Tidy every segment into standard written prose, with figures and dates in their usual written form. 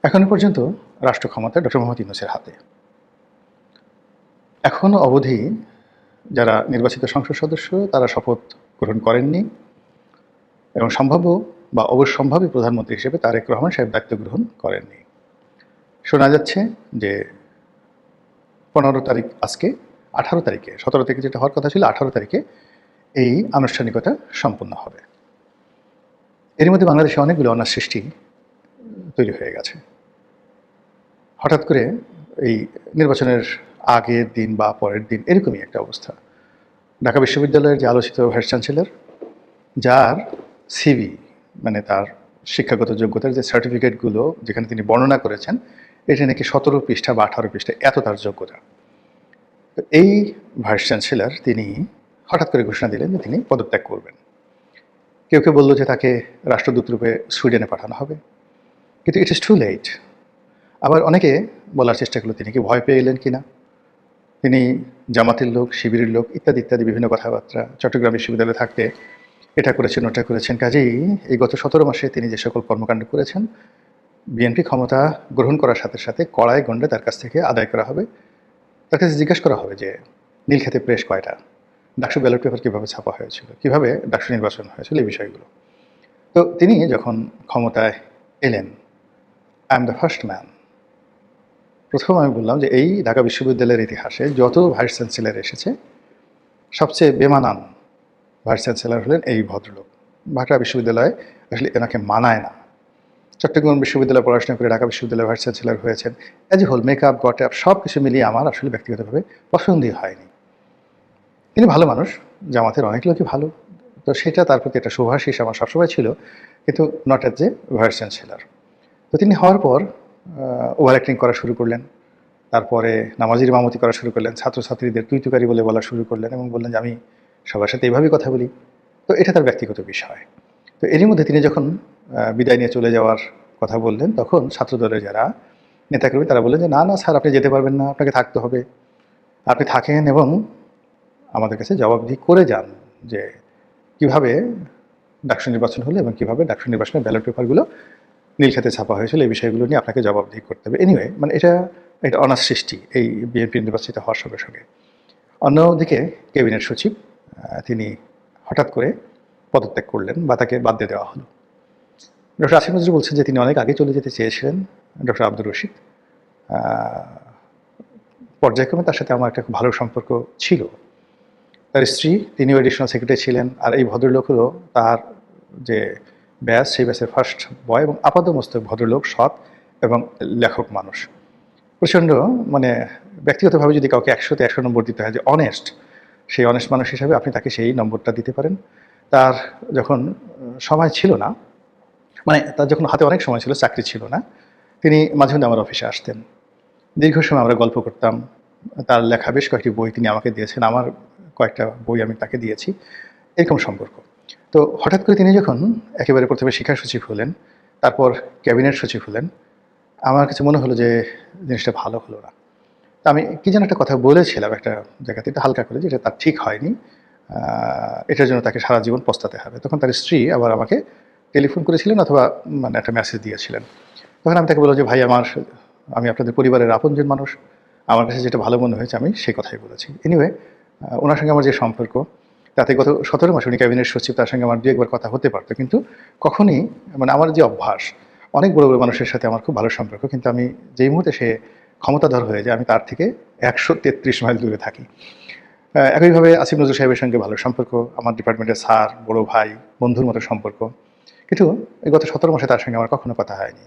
এখনো পর্যন্ত রাষ্ট্র ক্ষমতা ডক্টর মোহাম্মদ ইউনূসের হাতে। এখনো অবধি যারা নির্বাচিত সংসদ সদস্য তারা শপথ গ্রহণ করেননি এবং সম্ভাব্য বা অবশ্যম্ভাবী প্রধানমন্ত্রী হিসেবে তারেক রহমান সাহেব দায়িত্ব গ্রহণ করেননি। শোনা যাচ্ছে যে 15 তারিখ আজকে, 18 তারিখে, 17 তারিখে যেটা হওয়ার কথা ছিল 18 তারিখে এই আনুষ্ঠানিকতা সম্পন্ন হবে। এর মধ্যে বাংলাদেশে অনেকগুলো অনার সৃষ্টি তৈরি হয়ে গেছে। হঠাৎ করে এই নির্বাচনের আগের দিন বা পরের দিন এরকমই একটা অবস্থা। ঢাকা বিশ্ববিদ্যালয়ের যে আলোচিত ভাইস চ্যান্সেলর, যার সিভি মানে তার শিক্ষাগত যোগ্যতার যে সার্টিফিকেটগুলো যেখানে তিনি বর্ণনা করেছেন, এটা নাকি 17 পৃষ্ঠা বা 18 পৃষ্ঠা, এত তার যোগ্যতা। তো এই ভাইস চ্যান্সেলর তিনি হঠাৎ করে ঘোষণা দিলেন যে তিনি পদত্যাগ করবেন। কেউ কেউ বলল যে তাকে রাষ্ট্রদূত রূপে সুইডেনে পাঠানো হবে, কিন্তু ইট ইজ টু লেট। আবার অনেকে বলার চেষ্টা করলো তিনি কি ভয় পেয়ে এলেন কিনা, তিনি জামাতের লোক, শিবিরের লোক ইত্যাদি ইত্যাদি বিভিন্ন কথাবার্তা চট্টগ্রাম বিশ্ববিদ্যালয়ে থাকতে এটা করেছেন ওটা করেছেন। কাজেই এই গত 17 মাসে তিনি যে সকল কর্মকাণ্ড করেছেন, বিএনপি ক্ষমতা গ্রহণ করার সাথে সাথে কড়াই গণ্ডে তার কাছ থেকে আদায় করা হবে। তার কাছে জিজ্ঞাসা করা হবে যে নীলক্ষেতে প্রেস কয়টা, ডাকসু ব্যালট পেপার কীভাবে ছাপা হয়েছিল, কীভাবে ডাকসু নির্বাচন হয়েছিল, এই বিষয়গুলো। তো তিনি যখন ক্ষমতায় এলেন, I am the first man, প্রথম আমি বললাম যে এই ঢাকা বিশ্ববিদ্যালয়ের ইতিহাসে যত ভাইস চ্যান্সেলর এসেছে সবচেয়ে বেমানান ভাইস চ্যান্সেলর হলেন এই ভদ্রলোক। ঢাকা বিশ্ববিদ্যালয়ে আসলে এনাকে মানায় না। চট্টগ্রাম বিশ্ববিদ্যালয়ে পড়াশোনা করে ঢাকা বিশ্ববিদ্যালয়ের ভাইস চ্যান্সেলর হয়েছেন। As a whole makeup got up সব কিছু মিলিয়ে আমার আসলে ব্যক্তিগতভাবে পছন্দই হয়নি। তিনি ভালো মানুষ, জামাতের অনেক লোকই ভালো, তো সেটা তার প্রতি একটা শুভাশিস আমার সবসময় ছিল, কিন্তু not as a vice chancellor. তো তিনি হওয়ার পর ওভার অ্যাক্টিং করা শুরু করলেন, তারপরে নামাজির ইমামতি করা শুরু করলেন, ছাত্রছাত্রীদের তুই তুকারি বলে বলা শুরু করলেন এবং বললেন যে আমি সবার সাথে এইভাবেই কথা বলি। তো এটা তার ব্যক্তিগত বিষয়। তো এরই মধ্যে তিনি যখন বিদায় নিয়ে চলে যাওয়ার কথা বললেন, তখন ছাত্রদলের যারা নেতাকর্মী তারা বললেন যে না না স্যার, আপনি যেতে পারবেন না, আপনাকে থাকতে হবে, আপনি থাকেন এবং আমাদের কাছে জবাবদিহি করে যান যে কীভাবে ডাকসু নির্বাচন হলো এবং কীভাবে ডাকসু নির্বাচনের ব্যালট পেপারগুলো নীলক্ষেতে ছাপা হয়েছিল, এই বিষয়গুলো নিয়ে আপনাকে জবাবদিহি করতে হবে। এনিওয়ে, মানে এটা অনার সৃষ্টি এই বিএনপি নির্বাচিত হওয়ার সঙ্গে সঙ্গে। অন্যদিকে ক্যাবিনেট সচিব তিনি হঠাৎ করে পদত্যাগ করলেন বা তাকে বাদ দিয়ে দেওয়া হলো। ডক্টর আসিফ নজরুল বলছেন যে তিনি অনেক আগে চলে যেতে চেয়েছিলেন। ডক্টর আব্দুর রশিদ, পর্যায়ক্রমে তার সাথে আমার একটা খুব ভালো সম্পর্ক ছিল। তার স্ত্রী, তিনিও এডিশনাল সেক্রেটারি ছিলেন, আর এই ভদ্রলোক হলো তার যে ব্যাস, সেই ব্যাসের ফার্স্ট বয় এবং আপাতমস্তক ভদ্রলোক, সৎ এবং লেখক মানুষ। প্রচণ্ড মানে ব্যক্তিগতভাবে যদি কাউকে 100-তে 100 নম্বর দিতে হয় যে অনেস্ট, সেই অনেস্ট মানুষ হিসাবে আপনি তাকে সেই নম্বরটা দিতে পারেন। তার যখন সময় ছিল না, মানে তার যখন হাতে অনেক সময় ছিল, চাকরি ছিল না, তিনি মাঝে মধ্যে আমার অফিসে আসতেন। দীর্ঘ সময় আমরা গল্প করতাম। তার লেখা বেশ কয়েকটি বই তিনি আমাকে দিয়েছেন, আমার কয়েকটা বই আমি তাকে দিয়েছি, এরকম সম্পর্ক। তো হঠাৎ করে তিনি যখন একেবারে প্রথমে শিক্ষা সচিব হলেন, তারপর ক্যাবিনেট সচিব হলেন, আমার কাছে মনে হলো যে জিনিসটা ভালো হলো না। তা আমি কী যেন একটা কথা বলেছিলাম একটা জায়গাতে, এটা হালকা করে, যে এটা তার ঠিক হয়নি, এটার জন্য তাকে সারা জীবন পস্তাতে হবে। তখন তার স্ত্রী আবার আমাকে টেলিফোন করেছিলেন অথবা মানে একটা মেসেজ দিয়েছিলেন। তখন আমি তাকে বললাম যে ভাই, আমি আপনাদের পরিবারের আপনজন মানুষ, আমার কাছে যেটা ভালো মনে হয়েছে আমি সেই কথাই বলেছি। এনিওয়ে, ওনার সঙ্গে আমার যে সম্পর্ক, তাতে গত 17 মাস উনি ক্যাবিনেট সচিব, তার সঙ্গে আমার 2-1 বার কথা হতে পারতো, কিন্তু কখনই মানে আমার যে অভ্যাস, অনেক বড় বড় মানুষের সাথে আমার খুব ভালো সম্পর্ক, কিন্তু আমি যেই মুহূর্তে সে ক্ষমতাধর হয়ে যায় আমি তার থেকে 133 মাইল দূরে থাকি। একইভাবে আসিফ নজরুল সাহেবের সঙ্গে ভালো সম্পর্ক, আমার ডিপার্টমেন্টের স্যার, বড় ভাই, বন্ধুর মতো সম্পর্ক, কিন্তু এই গত 17 মাসে তার সঙ্গে আমার কখনো কথা হয়নি।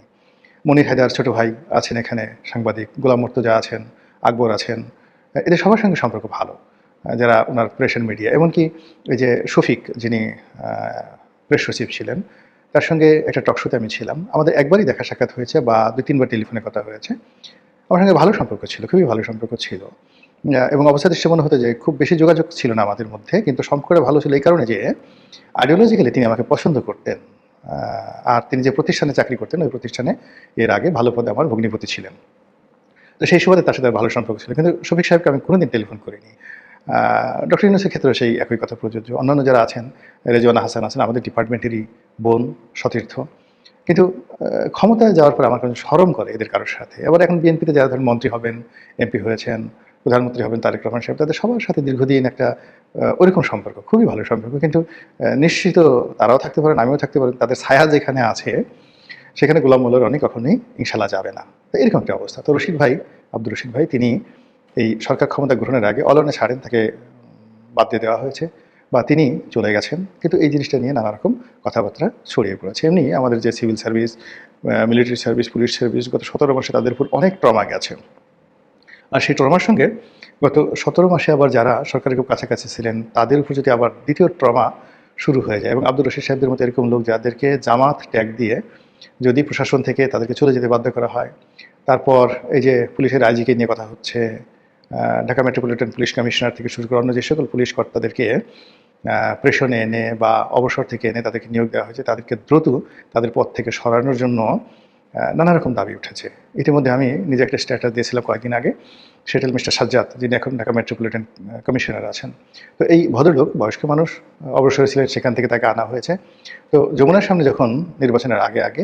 মনির হায়দার ছোট ভাই আছেন এখানে, সাংবাদিক, গোলাম মুর্তজা আছেন, আকবর আছেন, এদের সবার সঙ্গে সম্পর্ক ভালো, যারা ওনার প্রেস অ্যান্ড মিডিয়া। এমনকি এই যে শফিক, যিনি প্রেস সচিব ছিলেন, তার সঙ্গে একটা টকশোতে আমি ছিলাম, আমাদের একবারই দেখা সাক্ষাৎ হয়েছে বা 2-3 বার টেলিফোনে কথা হয়েছে। আমার সঙ্গে ভালো সম্পর্ক ছিল, খুবই ভালো সম্পর্ক ছিল, এবং অবস্থা দৃশ্যে মনে হতো যে খুব বেশি যোগাযোগ ছিল না আমাদের মধ্যে, কিন্তু সম্পর্কটা ভালো ছিল এই কারণে যে আইডিওলজিক্যালি তিনি আমাকে পছন্দ করতেন, আর তিনি যে প্রতিষ্ঠানে চাকরি করতেন ওই প্রতিষ্ঠানে এর আগে ভালো পদে আমার ভগ্নিপতি ছিলেন। তো সেই সুবাদে তার সাথে ভালো সম্পর্ক ছিল, কিন্তু শফিক সাহেবকে আমি কোনোদিন টেলিফোন করিনি। ডক্টর ইউনূসের ক্ষেত্রেও সেই একই কথা প্রযোজ্য। অন্যান্য যারা আছেন, রেজওয়ানা হাসান আছেন, আমাদের ডিপার্টমেন্টেরই বোন, সতীর্থ, কিন্তু ক্ষমতায় যাওয়ার পর আমার কাছে শরম করে এদের কারোর সাথে। আবার এখন বিএনপিতে যারা ধরেন মন্ত্রী হবেন, এমপি হয়েছেন, প্রধানমন্ত্রী হবেন তারেক রহমান সাহেব, তাদের সবার সাথে দীর্ঘদিন একটা ওরকম সম্পর্ক, খুবই ভালো সম্পর্ক। কিন্তু নিশ্চিত তারাও থাকতে পারেন, আমিও থাকতে পারেন, তাদের ছায়া যেখানে আছে সেখানে গোলাম মোল্লা রনি কখনোই ইনশাল্লাহ যাবে না। তো এরকম একটা অবস্থা। তো রশিদ ভাই, আব্দুর রশিদ ভাই, তিনি এই সরকার ক্ষমতা গ্রহণের আগে অলনে ছাড়েন, তাকে বাদ দিয়ে দেওয়া হয়েছে বা তিনি চলে গেছেন। কিন্তু এই জিনিসটা নিয়ে নানা রকম কথাবার্তা ছড়িয়ে পড়েছে। এমনি আমাদের যে civil service, military service, police service গত 17 মাসে তাদের উপর অনেক ট্রমা গেছে। আর সেই ট্রমার সঙ্গে গত 17 মাসে আবার যারা সরকারের খুব কাছাকাছি ছিলেন তাদের উপর যদি আবার দ্বিতীয় ট্রমা শুরু হয়ে যায়, এবং আব্দুর রশিদ সাহেবদের মতো এরকম লোক যাদেরকে জামাত ট্যাগ দিয়ে যদি প্রশাসন থেকে তাদেরকে চলে যেতে বাধ্য করা হয়, তারপর এই যে পুলিশের আইজিকে নিয়ে কথা হচ্ছে, ঢাকা মেট্রোপলিটন পুলিশ কমিশনার থেকে শুরু করে অন্য যে সকল পুলিশ কর্তাদেরকে প্রেষণে এনে বা অবসর থেকে এনে তাদেরকে নিয়োগ দেওয়া হয়েছে, তাদেরকে দ্রুত তাদের পদ থেকে সরানোর জন্য নানা রকম দাবি উঠেছে। ইতিমধ্যে আমি নিজে একটা স্ট্যাটাস দিয়েছিলাম কয়েকদিন আগে, সেটা মিস্টার সাজ্জাদ, যিনি এখন ঢাকা মেট্রোপলিটন কমিশনার আছেন। তো এই ভদ্রলোক বয়স্ক মানুষ, অবসরে ছিলেন, সেখান থেকে তাকে আনা হয়েছে। তো যমুনার সামনে যখন নির্বাচনের আগে আগে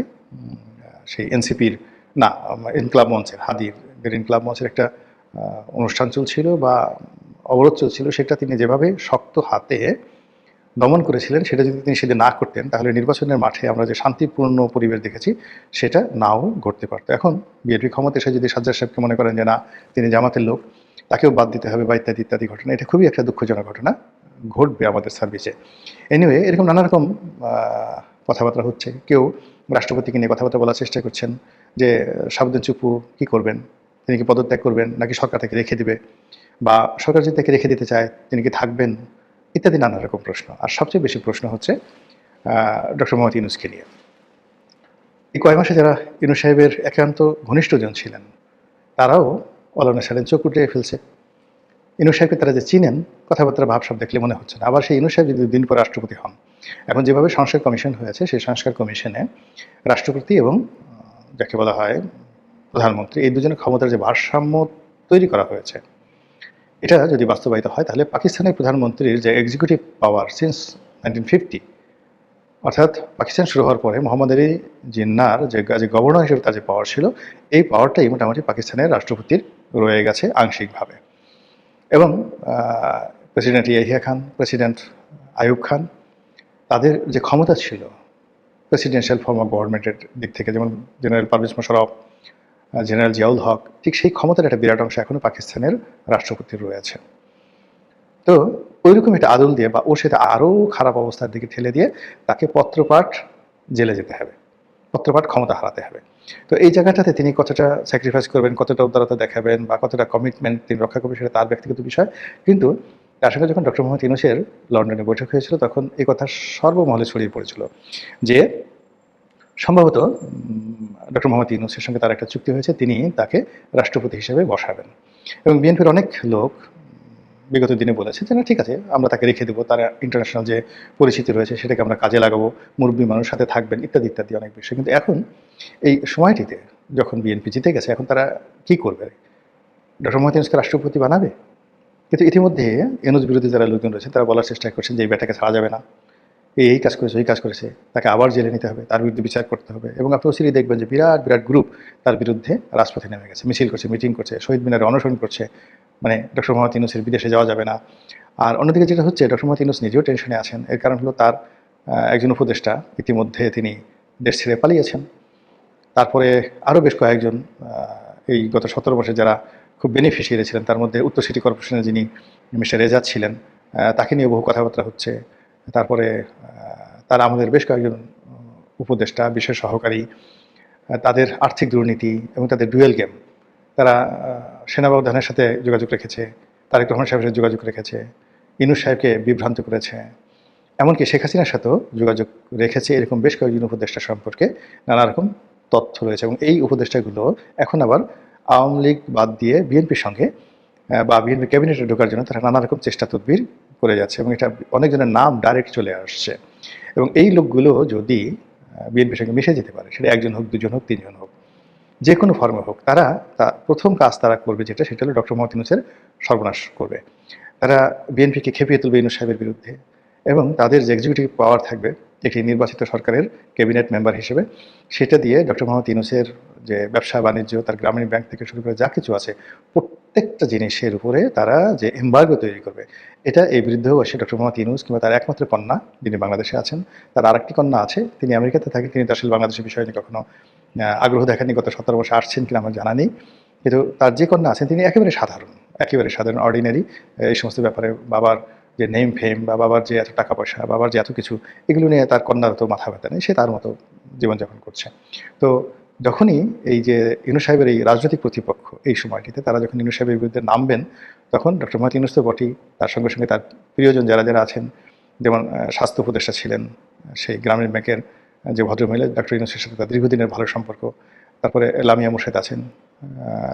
সেই এনসিপির না ইনকলাব মঞ্চের, হাদির ইনকলাব মঞ্চের একটা অনুষ্ঠান চলছিল বা অবরোধ চলছিল, সেটা তিনি যেভাবে শক্ত হাতে দমন করেছিলেন, সেটা যদি তিনি সেদিন না করতেন তাহলে নির্বাচনের মাঠে আমরা যে শান্তিপূর্ণ পরিবেশ দেখেছি সেটা নাও ঘটতে পারতো। এখন বিএনপি ক্ষমতা এসে যদি সাজ্জাদ সাহেবকে মনে করেন যে না তিনি জামাতের লোক, তাকেও বাদ দিতে হবে বা ইত্যাদি ইত্যাদি ঘটনা, এটা খুবই একটা দুঃখজনক ঘটনা ঘটবে আমাদের সার্ভিসে। এনিওয়ে, এরকম নানা রকম কথাবার্তা হচ্ছে। কেউ রাষ্ট্রপতিকে নিয়ে কথাবার্তা বলার চেষ্টা করছেন যে সাবধান চুপু কী করবেন, তিনি কি পদত্যাগ করবেন নাকি সরকার তাকে রেখে দিবে, বা সরকার যদি তাকে রেখে দিতে চায় তিনি কি থাকবেন, ইত্যাদি নানা রকম প্রশ্ন। আর সবচেয়ে বেশি প্রশ্ন হচ্ছে ডক্টর মোহাম্মদ ইউনূসকে নিয়ে। এই কয়েক মাসে যারা ইউনূস সাহেবের একান্ত ঘনিষ্ঠজন ছিলেন তারাও অলনে ছাড়েন, চোখ উঠিয়ে ফেলছে। ইউনূস সাহেবকে তারা যে চিনেন, কথাবার্তার ভাবসাব দেখলে মনে হচ্ছে না। আবার সেই ইউনূস সাহেব যদি 2 দিন পর রাষ্ট্রপতি হন, এখন যেভাবে সংস্কার কমিশন হয়েছে, সেই সংস্কার কমিশনে রাষ্ট্রপতি এবং যাকে বলা হয় প্রধানমন্ত্রী, এই দুজনের ক্ষমতার যে ভারসাম্য তৈরি করা হয়েছে, এটা যদি বাস্তবায়িত হয় তাহলে পাকিস্তানের প্রধানমন্ত্রীর যে এক্সিকিউটিভ পাওয়ার সিন্স 1950, অর্থাৎ পাকিস্তান শুরু হওয়ার পরে মোহাম্মদ আলী জিন্নার যে গভর্নর হিসেবে তার যে পাওয়ার ছিল, এই পাওয়ারটাই মোটামুটি পাকিস্তানের রাষ্ট্রপতির রয়ে গেছে আংশিকভাবে। এবং প্রেসিডেন্ট ইয়াহিয়া খান, প্রেসিডেন্ট আইয়ুব খান, তাদের যে ক্ষমতা ছিল প্রেসিডেন্সিয়াল ফর্ম অফ গভর্নমেন্টের দিক থেকে, যেমন জেনারেল পারভেজ মোশাররফ, জেনারেল জিয়াউল হক, ঠিক সেই ক্ষমতার একটা বিরাট অংশ এখনও পাকিস্তানের রাষ্ট্রপতির রয়েছে। তো ওইরকম একটা আদল দিয়ে বা ওর সাথে আরও খারাপ অবস্থার দিকে ঠেলে দিয়ে তাকে পত্রপাঠ জেলে যেতে হবে, পত্রপাঠ ক্ষমতা হারাতে হবে। তো এই জায়গাটাতে তিনি কতটা স্যাক্রিফাইস করবেন, কতটা উদারতা দেখাবেন বা কতটা কমিটমেন্ট তিনি রক্ষা করবেন, সেটা তার ব্যক্তিগত বিষয়। কিন্তু তার সঙ্গে যখন ডক্টর মোহাম্মদ ইউনূসের লন্ডনে বৈঠক হয়েছিল, তখন এই কথা সর্বমহলে ছড়িয়ে পড়েছিল যে সম্ভবত ডক্টর মোহাম্মদ ইউনূসের সঙ্গে তার একটা চুক্তি হয়েছে, তিনি তাকে রাষ্ট্রপতি হিসেবে বসাবেন। এবং বিএনপির অনেক লোক বিগত দিনে বলেছে যে না ঠিক আছে, আমরা তাকে রেখে দেবো, তার ইন্টারন্যাশনাল যে পরিচিতি রয়েছে সেটাকে আমরা কাজে লাগাবো, মুরব্বী মানুষ সাথে থাকবেন, ইত্যাদি ইত্যাদি অনেক বিষয়। কিন্তু এখন এই সময়টিতে যখন বিএনপি জিতে গেছে, এখন তারা কি করবে? ডক্টর মোহাম্মদ ইউনূসকে রাষ্ট্রপতি বানাবে? কিন্তু ইতিমধ্যে ইউনূস বিরোধী যারা লোকজন রয়েছে তারা বলার চেষ্টা করছেন যে এই ব্যাটাকে ছাড়া যাবে না, এই কাজ করেছে, ওই কাজ করেছে, তাকে আবার জেলে নিতে হবে, তার বিরুদ্ধে বিচার করতে হবে। এবং আপনি অচিরেই দেখবেন যে বিরাট বিরাট গ্রুপ তার বিরুদ্ধে রাজপথে নেমে গেছে, মিছিল করছে, মিটিং করছে, শহীদ মিনারে অনশন করছে, মানে ডক্টর মোহাম্মদ ইউনূসের বিদেশে যাওয়া যাবে না। আর অন্যদিকে যেটা হচ্ছে, ডক্টর মোহাম্মদ ইউনূস নিজেও টেনশনে আছেন। এর কারণ হলো তার একজন উপদেষ্টা ইতিমধ্যে তিনি দেশ ছেড়ে পালিয়েছেন। তারপরে আরও বেশ কয়েকজন এই গত 17 বছর যারা খুব বেনিফিশিয়ারি ছিলেন, তার মধ্যে উত্তর সিটি কর্পোরেশনের যিনি মিস্টার রেজাদ ছিলেন, তাকে নিয়ে বহু কথাবার্তা হচ্ছে। তারপরে তারা আমাদের বেশ কয়েকজন উপদেষ্টা, বিশেষ সহকারী, তাদের আর্থিক দুর্নীতি এবং তাদের ডুয়েল গেম, তারা সেনাপ্রধানের সাথে যোগাযোগ রেখেছে, তারেক রহমান সাহেবের সাথে যোগাযোগ রেখেছে, ইউনূস সাহেবকে বিভ্রান্ত করেছে, এমনকি শেখ হাসিনার সাথেও যোগাযোগ রেখেছে। এরকম বেশ কয়েকজন উপদেষ্টা সম্পর্কে নানা রকম তথ্য রয়েছে। এবং এই উপদেষ্টাগুলো এখন আবার আওয়ামী লীগ বাদ দিয়ে বিএনপির সঙ্গে বা বিএনপি ক্যাবিনেটে ঢোকার জন্য তারা নানা রকম চেষ্টা তদবির করে যাচ্ছে, এবং এটা অনেকজনের নাম ডাইরেক্ট চলে আসছে। এবং এই লোকগুলো যদি বিএনপির সঙ্গে মিশে যেতে পারে, সেটা একজন হোক, দুজন হোক, তিনজন হোক, যে কোনো ফর্মে হোক, তারা প্রথম কাজ তারা করবে যেটা, সেটা হলো ডক্টর মোহাম্মদ ইউনূসের সর্বনাশ করবে। তারা বিএনপিকে খেপিয়ে তুলবে ইউনূস সাহেবের বিরুদ্ধে, এবং তাদের যে এক্সিকিউটিভ পাওয়ার থাকবে একটি নির্বাচিত সরকারের ক্যাবিনেট মেম্বার হিসেবে, সেটা দিয়ে ডক্টর মোহাম্মদ ইউনূসের যে ব্যবসা বাণিজ্য, তার গ্রামীণ ব্যাংক থেকে শুরু করে যা কিছু আছে প্রত্যেকটা জিনিসের উপরে তারা যে এমবার্গো তৈরি করবে, এটা এই বিরুদ্ধবাসী ডক্টর মোহাম্মদ ইউনূস কিংবা তার একমাত্র কন্যা যিনি বাংলাদেশে আছেন, তার আরেকটি কন্যা আছে তিনি আমেরিকাতে থাকেন, তিনি তো আসলে বাংলাদেশের বিষয় নিয়ে কখনো আগ্রহ দেখাননি, গত 17 বছর আসছেন কিনা আমার জানা নেই। কিন্তু তার যে কন্যা আছেন তিনি একেবারে সাধারণ অর্ডিনারি। এই সমস্ত ব্যাপারে বাবার যে নেম ফেম বা বাবার যে এত টাকা পয়সা, বাবার যে এত কিছু, এগুলো নিয়ে তার কন্যার তো মাথা ব্যথা নেই, সে তার মতো জীবনযাপন করছে। তো যখনই এই যে ইউনূস সাহেবের এই রাজনৈতিক প্রতিপক্ষ এই সময়টিতে তারা যখন ইউনূস সাহেবের বিরুদ্ধে নামবেন, তখন ডক্টর মোহাম্মদ ইউনূস তো বটেই, তার সঙ্গে সঙ্গে তার প্রিয়জন যারা যারা আছেন, যেমন স্বাস্থ্য উপদেষ্টা ছিলেন সেই গ্রামীণ ব্যাংকের যে ভদ্রমহিলা, ডক্টর ইউনূসের সাথে তার দীর্ঘদিনের ভালো সম্পর্ক, তারপরে লামিয়া মোর্শেদ আছেন,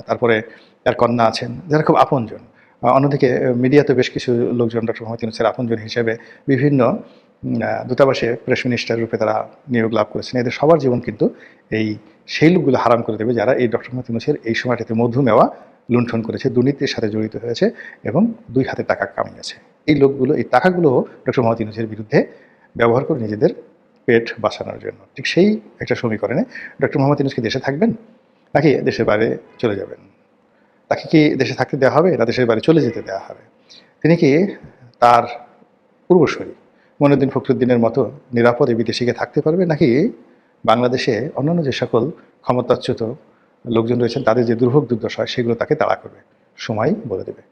তারপরে তার কন্যা আছেন, যারা খুব আপনজন। অন্যদিকে মিডিয়াতে বেশ কিছু লোকজন ডক্টর মোহাম্মদ ইউনূসের আপনজন হিসেবে বিভিন্ন দূতাবাসে প্রেস মিনিস্টার রূপে তারা নিয়োগ লাভ করেছেন। এদের সবার জীবন কিন্তু এই সেই লোকগুলো হারাম করে দেবে যারা এই ডক্টর মোহাম্মদ ইউনূসের এই সময়টাতে মধু মেওয়া লুণ্ঠন করেছে, দুর্নীতির সাথে জড়িত হয়েছে এবং 2 হাতে টাকা কামিয়েছে। এই লোকগুলো এই টাকাগুলো ডক্টর মোহাম্মদ ইউনূসের বিরুদ্ধে ব্যবহার করে নিজেদের পেট বাঁচানোর জন্য। ঠিক সেই একটা সমীকরণে ডক্টর মোহাম্মদ ইউনূস কি দেশে থাকবেন নাকি দেশের বাইরে চলে যাবেন? তাকে কি দেশে থাকতে দেওয়া হবে না দেশের বাইরে চলে যেতে দেওয়া হবে? তিনি কি তার পূর্বসূরি মঈনুদ্দিন ফখরুদ্দিনের মতো নিরাপদে বিদেশিকে থাকতে পারবে, নাকি বাংলাদেশে অন্যান্য যে সকল ক্ষমতাচ্যুত লোকজন রয়েছেন তাদের যে দুর্ভোগ দুর্দশা সেগুলো তাকে তাড়া করবে? সময় বলে দেবে।